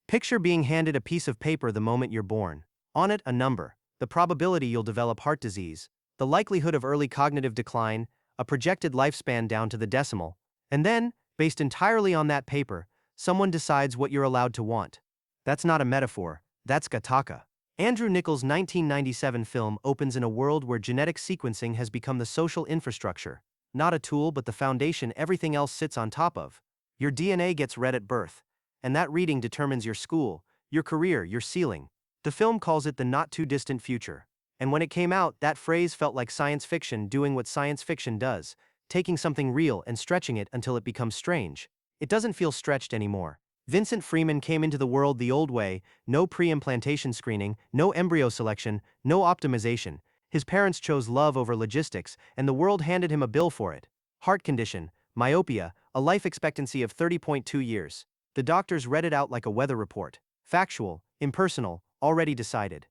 Picture being handed a piece of paper the moment you're born. On it, a number, the probability you'll develop heart disease, the likelihood of early cognitive decline, a projected lifespan down to the decimal, and then, based entirely on that paper, someone decides what you're allowed to want. That's not a metaphor, that's Gattaca. Andrew Niccol's 1997 film opens in a world where genetic sequencing has become the social infrastructure, not a tool but the foundation everything else sits on top of. Your DNA gets read at birth, and that reading determines your school, your career, your ceiling. The film calls it the not-too-distant future. And when it came out, that phrase felt like science fiction doing what science fiction does, taking something real and stretching it until it becomes strange. It doesn't feel stretched anymore. Vincent Freeman came into the world the old way, no pre-implantation screening, no embryo selection, no optimization. His parents chose love over logistics, and the world handed him a bill for it. Heart condition, myopia, a life expectancy of 30.2 years. The doctors read it out like a weather report. Factual, impersonal, already decided.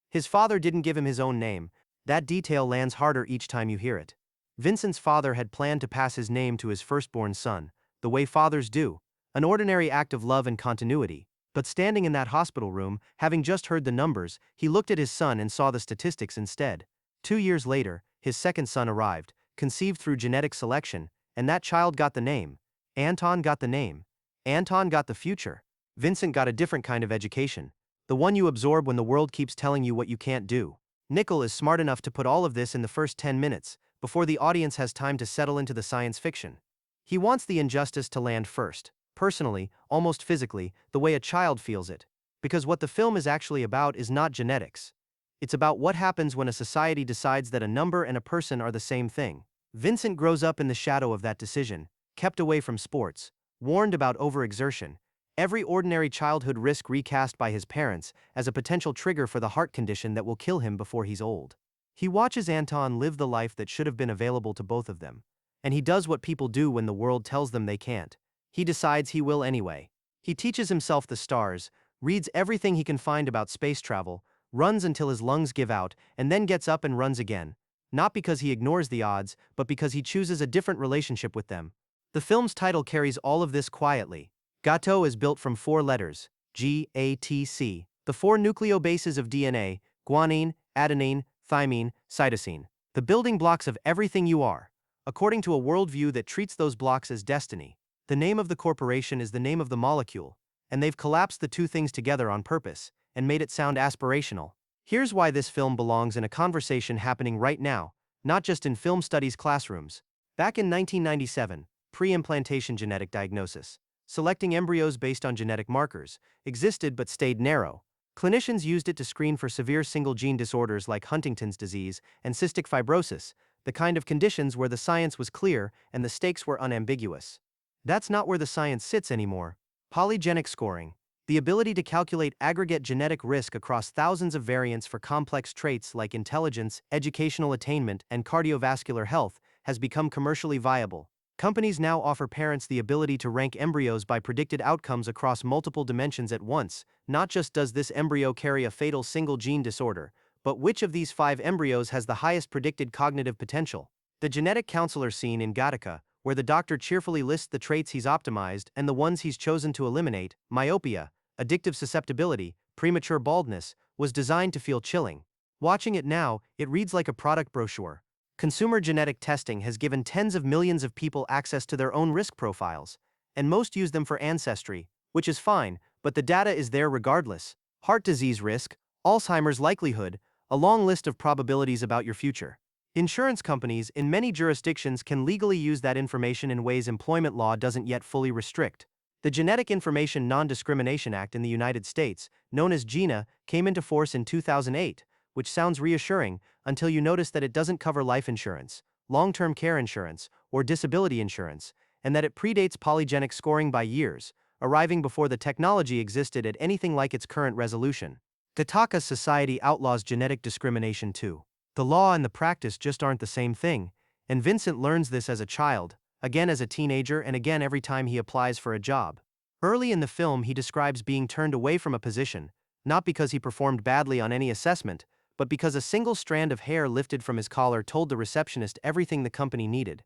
His father didn't give him his own name. That detail lands harder each time you hear it. Vincent's father had planned to pass his name to his firstborn son, the way fathers do. An ordinary act of love and continuity. But standing in that hospital room, having just heard the numbers, he looked at his son and saw the statistics instead. 2 years later, his second son arrived, conceived through genetic selection, and that child got the name. Anton got the name. Anton got the future. Vincent got a different kind of education. The one you absorb when the world keeps telling you what you can't do. Niccol is smart enough to put all of this in the first 10 minutes, before the audience has time to settle into the science fiction. He wants the injustice to land first, personally, almost physically, the way a child feels it. Because what the film is actually about is not genetics. It's about what happens when a society decides that a number and a person are the same thing. Vincent grows up in the shadow of that decision, kept away from sports, warned about overexertion, every ordinary childhood risk recast by his parents as a potential trigger for the heart condition that will kill him before he's old. He watches Anton live the life that should have been available to both of them. And he does what people do when the world tells them they can't. He decides he will anyway. He teaches himself the stars, reads everything he can find about space travel, runs until his lungs give out, and then gets up and runs again. Not because he ignores the odds, but because he chooses a different relationship with them. The film's title carries all of this quietly. Gattaca is built from 4 letters, G-A-T-C, the 4 nucleobases of DNA, guanine, adenine, thymine, cytosine, the building blocks of everything you are, according to a worldview that treats those blocks as destiny. The name of the corporation is the name of the molecule, and they've collapsed the two things together on purpose, and made it sound aspirational. Here's why this film belongs in a conversation happening right now, not just in film studies classrooms. Back in 1997, pre-implantation genetic diagnosis, selecting embryos based on genetic markers, existed but stayed narrow. Clinicians used it to screen for severe single-gene disorders like Huntington's disease and cystic fibrosis, the kind of conditions where the science was clear and the stakes were unambiguous. That's not where the science sits anymore. Polygenic scoring, the ability to calculate aggregate genetic risk across thousands of variants for complex traits like intelligence, educational attainment, and cardiovascular health, has become commercially viable. Companies now offer parents the ability to rank embryos by predicted outcomes across multiple dimensions at once. Not just does this embryo carry a fatal single-gene disorder, but which of these 5 embryos has the highest predicted cognitive potential. The genetic counselor scene in Gattaca, where the doctor cheerfully lists the traits he's optimized and the ones he's chosen to eliminate, myopia, addictive susceptibility, premature baldness, was designed to feel chilling. Watching it now, it reads like a product brochure. Consumer genetic testing has given tens of millions of people access to their own risk profiles, and most use them for ancestry, which is fine, but the data is there regardless. Heart disease risk, Alzheimer's likelihood, a long list of probabilities about your future. Insurance companies in many jurisdictions can legally use that information in ways employment law doesn't yet fully restrict. The Genetic Information Non-Discrimination Act in the United States, known as GINA, came into force in 2008, which sounds reassuring until you notice that it doesn't cover life insurance, long-term care insurance, or disability insurance, and that it predates polygenic scoring by years, arriving before the technology existed at anything like its current resolution. Gattaca's society outlaws genetic discrimination too. The law and the practice just aren't the same thing, and Vincent learns this as a child, again as a teenager, and again every time he applies for a job. Early in the film, he describes being turned away from a position, not because he performed badly on any assessment, but because a single strand of hair lifted from his collar told the receptionist everything the company needed.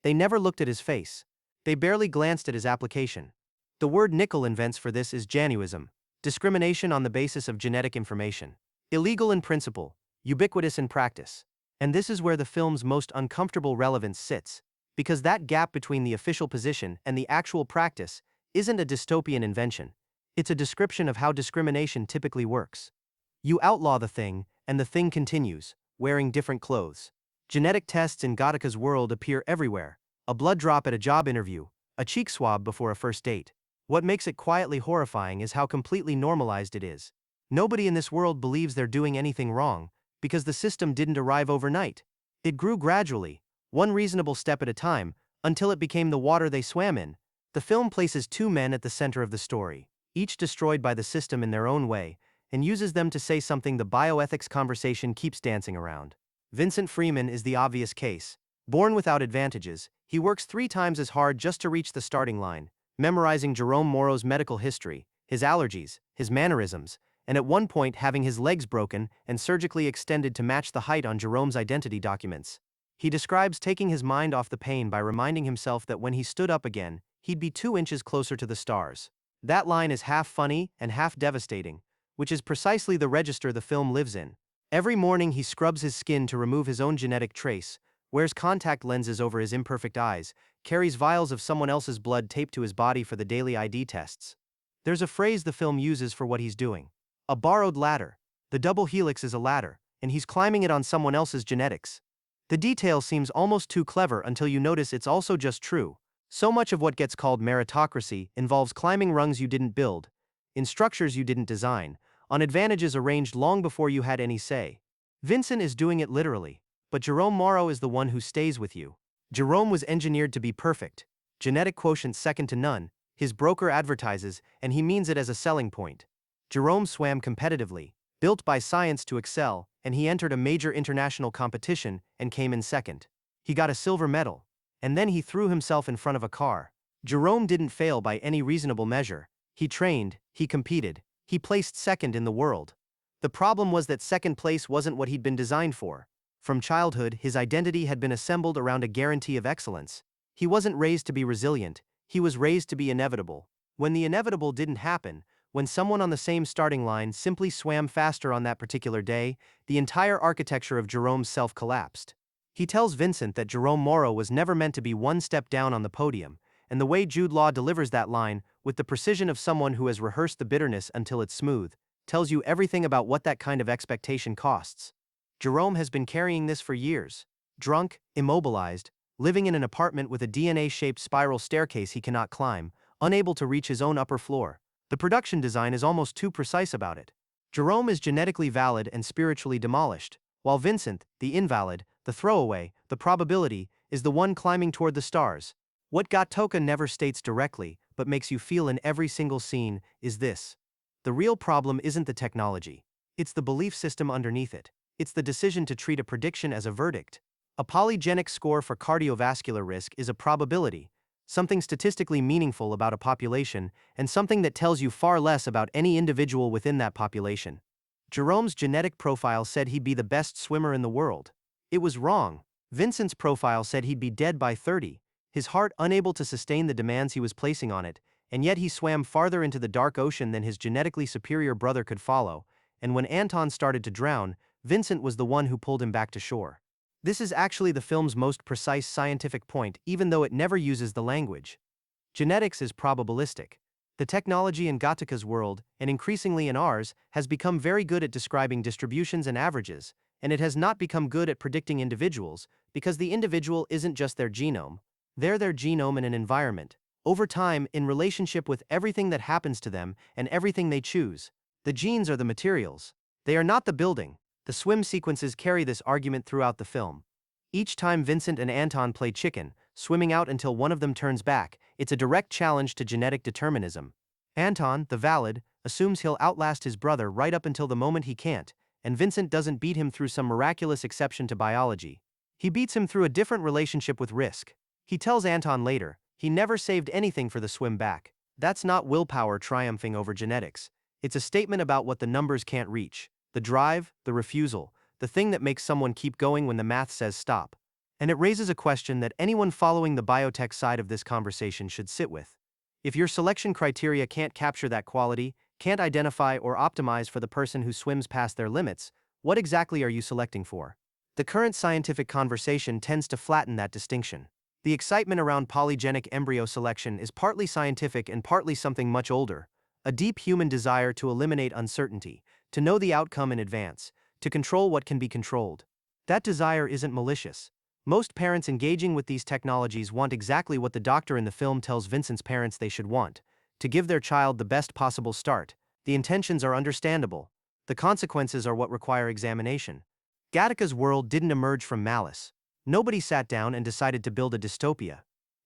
They never looked at his face. They barely glanced at his application. The word Niccol invents for this is Januism. discrimination on the basis of genetic information. Illegal in principle, ubiquitous in practice. And this is where the film's most uncomfortable relevance sits, because that gap between the official position and the actual practice isn't a dystopian invention. It's a description of how discrimination typically works. You outlaw the thing, and the thing continues, wearing different clothes. Genetic tests in Gattaca's world appear everywhere. A blood drop at a job interview, a cheek swab before a first date. What makes it quietly horrifying is how completely normalized it is. Nobody in this world believes they're doing anything wrong, because the system didn't arrive overnight. It grew gradually, one reasonable step at a time, until it became the water they swam in. The film places two men at the center of the story, each destroyed by the system in their own way, and uses them to say something the bioethics conversation keeps dancing around. Vincent Freeman is the obvious case. Born without advantages, he works 3 times as hard just to reach the starting line, memorizing Jerome Morrow's medical history, his allergies, his mannerisms, and at one point having his legs broken and surgically extended to match the height on Jerome's identity documents. He describes taking his mind off the pain by reminding himself that when he stood up again, he'd be 2 inches closer to the stars. That line is half funny and half devastating, which is precisely the register the film lives in. Every morning he scrubs his skin to remove his own genetic trace, wears contact lenses over his imperfect eyes, carries vials of someone else's blood taped to his body for the daily ID tests. There's a phrase the film uses for what he's doing. A borrowed ladder. The double helix is a ladder, and he's climbing it on someone else's genetics. The detail seems almost too clever until you notice it's also just true. So much of what gets called meritocracy involves climbing rungs you didn't build, in structures you didn't design, on advantages arranged long before you had any say. Vincent is doing it literally, but Jerome Morrow is the one who stays with you. Jerome was engineered to be perfect, genetic quotient second to none, his broker advertises, and he means it as a selling point. Jerome swam competitively, built by science to excel, and he entered a major international competition and came in second. He got a silver medal, and then he threw himself in front of a car. Jerome didn't fail by any reasonable measure. He trained, he competed, he placed second in the world. The problem was that second place wasn't what he'd been designed for. From childhood, his identity had been assembled around a guarantee of excellence. He wasn't raised to be resilient, he was raised to be inevitable. When the inevitable didn't happen, when someone on the same starting line simply swam faster on that particular day, the entire architecture of Jerome's self collapsed. He tells Vincent that Jerome Morrow was never meant to be one step down on the podium, and the way Jude Law delivers that line, with the precision of someone who has rehearsed the bitterness until it's smooth, tells you everything about what that kind of expectation costs. Jerome has been carrying this for years. Drunk, immobilized, living in an apartment with a DNA-shaped spiral staircase he cannot climb, unable to reach his own upper floor. The production design is almost too precise about it. Jerome is genetically valid and spiritually demolished, while Vincent, the invalid, the throwaway, the probability, is the one climbing toward the stars. What Gattaca never states directly, but makes you feel in every single scene, is this. The real problem isn't the technology. It's the belief system underneath it. It's the decision to treat a prediction as a verdict. A polygenic score for cardiovascular risk is a probability, something statistically meaningful about a population, and something that tells you far less about any individual within that population. Jerome's genetic profile said he'd be the best swimmer in the world. It was wrong. Vincent's profile said he'd be dead by 30, his heart unable to sustain the demands he was placing on it, and yet he swam farther into the dark ocean than his genetically superior brother could follow, and when Anton started to drown, Vincent was the one who pulled him back to shore. This is actually the film's most precise scientific point, even though it never uses the language. Genetics is probabilistic. The technology in Gattaca's world, and increasingly in ours, has become very good at describing distributions and averages, and it has not become good at predicting individuals, because the individual isn't just their genome. They're their genome in an environment, over time, in relationship with everything that happens to them and everything they choose. The genes are the materials. They are not the building. The swim sequences carry this argument throughout the film. Each time Vincent and Anton play chicken, swimming out until one of them turns back, it's a direct challenge to genetic determinism. Anton, the valid, assumes he'll outlast his brother right up until the moment he can't, and Vincent doesn't beat him through some miraculous exception to biology. He beats him through a different relationship with risk. He tells Anton later, he never saved anything for the swim back. That's not willpower triumphing over genetics. It's a statement about what the numbers can't reach. The drive, the refusal, the thing that makes someone keep going when the math says stop. And it raises a question that anyone following the biotech side of this conversation should sit with. If your selection criteria can't capture that quality, can't identify or optimize for the person who swims past their limits, what exactly are you selecting for? The current scientific conversation tends to flatten that distinction. The excitement around polygenic embryo selection is partly scientific and partly something much older, a deep human desire to eliminate uncertainty, to know the outcome in advance, to control what can be controlled. That desire isn't malicious. Most parents engaging with these technologies want exactly what the doctor in the film tells Vincent's parents they should want: to give their child the best possible start. The intentions are understandable. The consequences are what require examination. Gattaca's world didn't emerge from malice. Nobody sat down and decided to build a dystopia.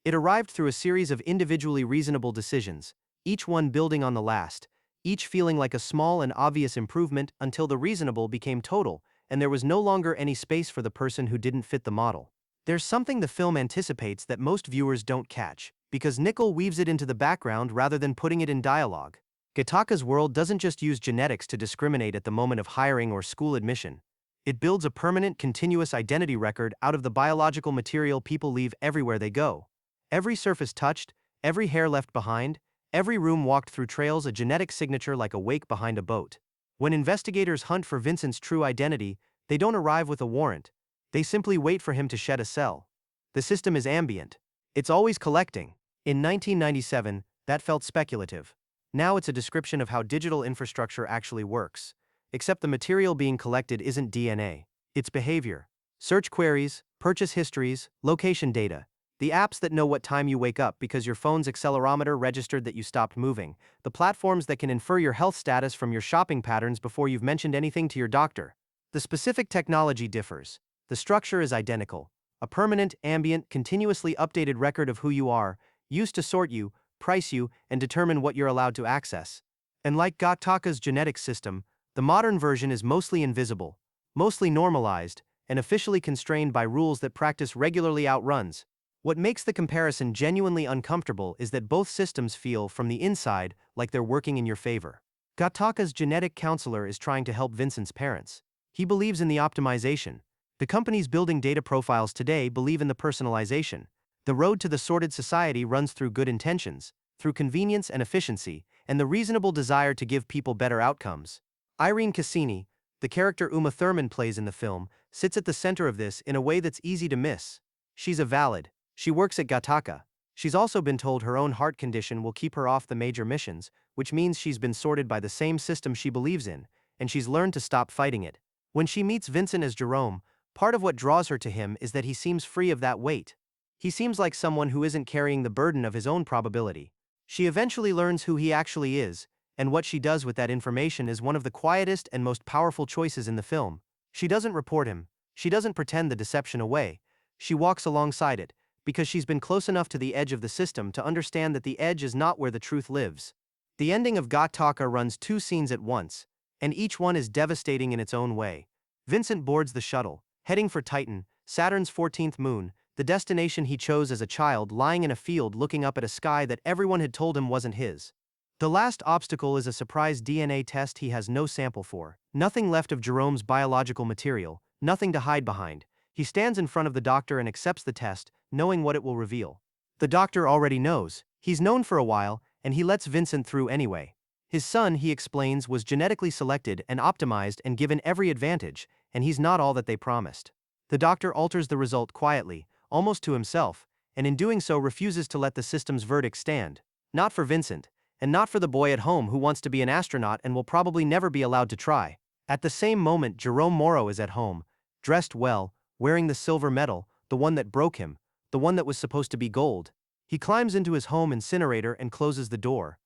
It arrived through a series of individually reasonable decisions, each one building on the last, each feeling like a small and obvious improvement until the reasonable became total, and there was no longer any space for the person who didn't fit the model. There's something the film anticipates that most viewers don't catch, because Niccol weaves it into the background rather than putting it in dialogue. Gattaca's world doesn't just use genetics to discriminate at the moment of hiring or school admission. It builds a permanent, continuous identity record out of the biological material people leave everywhere they go. Every surface touched, every hair left behind, every room walked through trails a genetic signature like a wake behind a boat. When investigators hunt for Vincent's true identity, they don't arrive with a warrant. They simply wait for him to shed a cell. The system is ambient. It's always collecting. In 1997, that felt speculative. Now it's a description of how digital infrastructure actually works. Except the material being collected isn't DNA. It's behavior. Search queries, purchase histories, location data. The apps that know what time you wake up because your phone's accelerometer registered that you stopped moving. The platforms that can infer your health status from your shopping patterns before you've mentioned anything to your doctor. The specific technology differs. The structure is identical. A permanent, ambient, continuously updated record of who you are, used to sort you, price you, and determine what you're allowed to access. And like Gattaca's genetic system, the modern version is mostly invisible, mostly normalized, and officially constrained by rules that practice regularly outruns. What makes the comparison genuinely uncomfortable is that both systems feel, from the inside, like they're working in your favor. Gattaca's genetic counselor is trying to help Vincent's parents. He believes in the optimization. The companies building data profiles today believe in the personalization. The road to the sorted society runs through good intentions, through convenience and efficiency, and the reasonable desire to give people better outcomes. Irene Cassini, the character Uma Thurman plays in the film, sits at the center of this in a way that's easy to miss. She's a valid. She works at Gattaca. She's also been told her own heart condition will keep her off the major missions, which means she's been sorted by the same system she believes in, and she's learned to stop fighting it. When she meets Vincent as Jerome, part of what draws her to him is that he seems free of that weight. He seems like someone who isn't carrying the burden of his own probability. She eventually learns who he actually is, and what she does with that information is one of the quietest and most powerful choices in the film. She doesn't report him. She doesn't pretend the deception away. She walks alongside it, because she's been close enough to the edge of the system to understand that the edge is not where the truth lives. The ending of Gattaca runs two scenes at once, and each one is devastating in its own way. Vincent boards the shuttle, heading for Titan, Saturn's 14th moon, the destination he chose as a child, lying in a field looking up at a sky that everyone had told him wasn't his. The last obstacle is a surprise DNA test he has no sample for. Nothing left of Jerome's biological material, nothing to hide behind. He stands in front of the doctor and accepts the test, knowing what it will reveal. The doctor already knows. He's known for a while, and he lets Vincent through anyway. His son, he explains, was genetically selected and optimized and given every advantage, and he's not all that they promised. The doctor alters the result quietly, almost to himself, and in doing so refuses to let the system's verdict stand. Not for Vincent, and not for the boy at home who wants to be an astronaut and will probably never be allowed to try. At the same moment, Jerome Morrow is at home, dressed well, wearing the silver medal, the one that broke him, the one that was supposed to be gold. He climbs into his home incinerator and closes the door.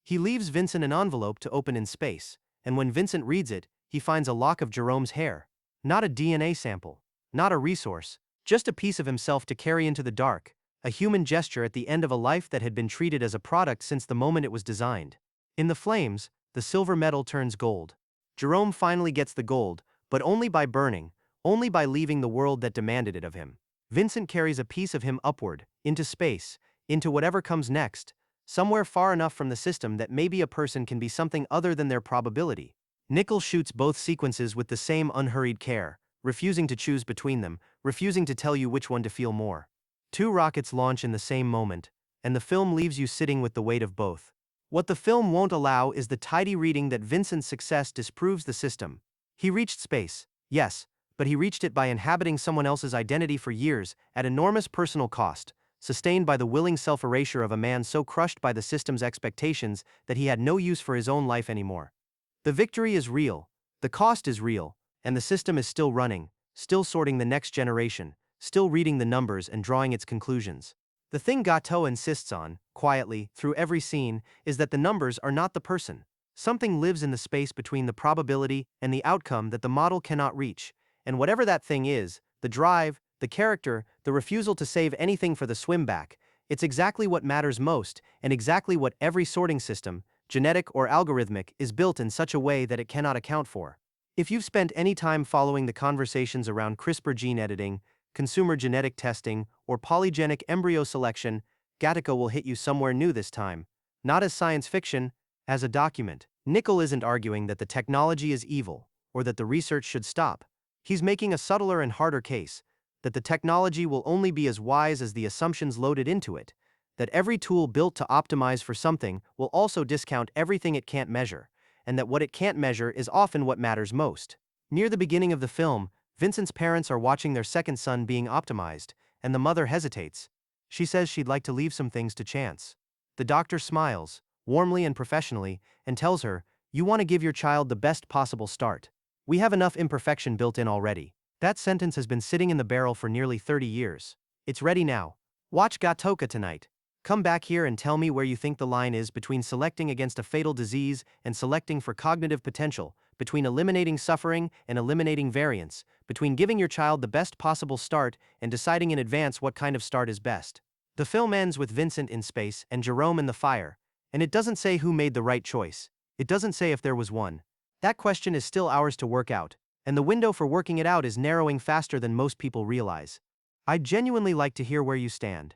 He leaves Vincent an envelope to open in space, and when Vincent reads it, he finds a lock of Jerome's hair. Not a DNA sample, not a resource, just a piece of himself to carry into the dark, a human gesture at the end of a life that had been treated as a product since the moment it was designed. In the flames, the silver metal turns gold. Jerome finally gets the gold, but only by burning, only by leaving the world that demanded it of him. Vincent carries a piece of him upward, into space, into whatever comes next, somewhere far enough from the system that maybe a person can be something other than their probability. Niccol shoots both sequences with the same unhurried care, refusing to choose between them, refusing to tell you which one to feel more. Two rockets launch in the same moment, and the film leaves you sitting with the weight of both. What the film won't allow is the tidy reading that Vincent's success disproves the system. He reached space, yes, but he reached it by inhabiting someone else's identity for years at enormous personal cost, sustained by the willing self-erasure of a man so crushed by the system's expectations that he had no use for his own life anymore. The victory is real, the cost is real, and the system is still running, still sorting the next generation, still reading the numbers and drawing its conclusions. The thing Gattaca insists on, quietly, through every scene, is that the numbers are not the person. Something lives in the space between the probability and the outcome that the model cannot reach, and whatever that thing is, the drive, the character, the refusal to save anything for the swim back, it's exactly what matters most, and exactly what every sorting system, genetic or algorithmic, is built in such a way that it cannot account for. If you've spent any time following the conversations around CRISPR gene editing, consumer genetic testing, or polygenic embryo selection, Gattaca will hit you somewhere new this time. Not as science fiction, as a document. Niccol isn't arguing that the technology is evil, or that the research should stop. He's making a subtler and harder case, that the technology will only be as wise as the assumptions loaded into it, that every tool built to optimize for something will also discount everything it can't measure, and that what it can't measure is often what matters most. Near the beginning of the film, Vincent's parents are watching their second son being optimized, and the mother hesitates. She says she'd like to leave some things to chance. The doctor smiles, warmly and professionally, and tells her, "You want to give your child the best possible start. We have enough imperfection built in already." That sentence has been sitting in the barrel for nearly 30 years. It's ready now. Watch Gattaca tonight. Come back here and tell me where you think the line is between selecting against a fatal disease and selecting for cognitive potential, between eliminating suffering and eliminating variance, between giving your child the best possible start and deciding in advance what kind of start is best. The film ends with Vincent in space and Jerome in the fire, and it doesn't say who made the right choice. It doesn't say if there was one. That question is still ours to work out, and the window for working it out is narrowing faster than most people realize. I'd genuinely like to hear where you stand.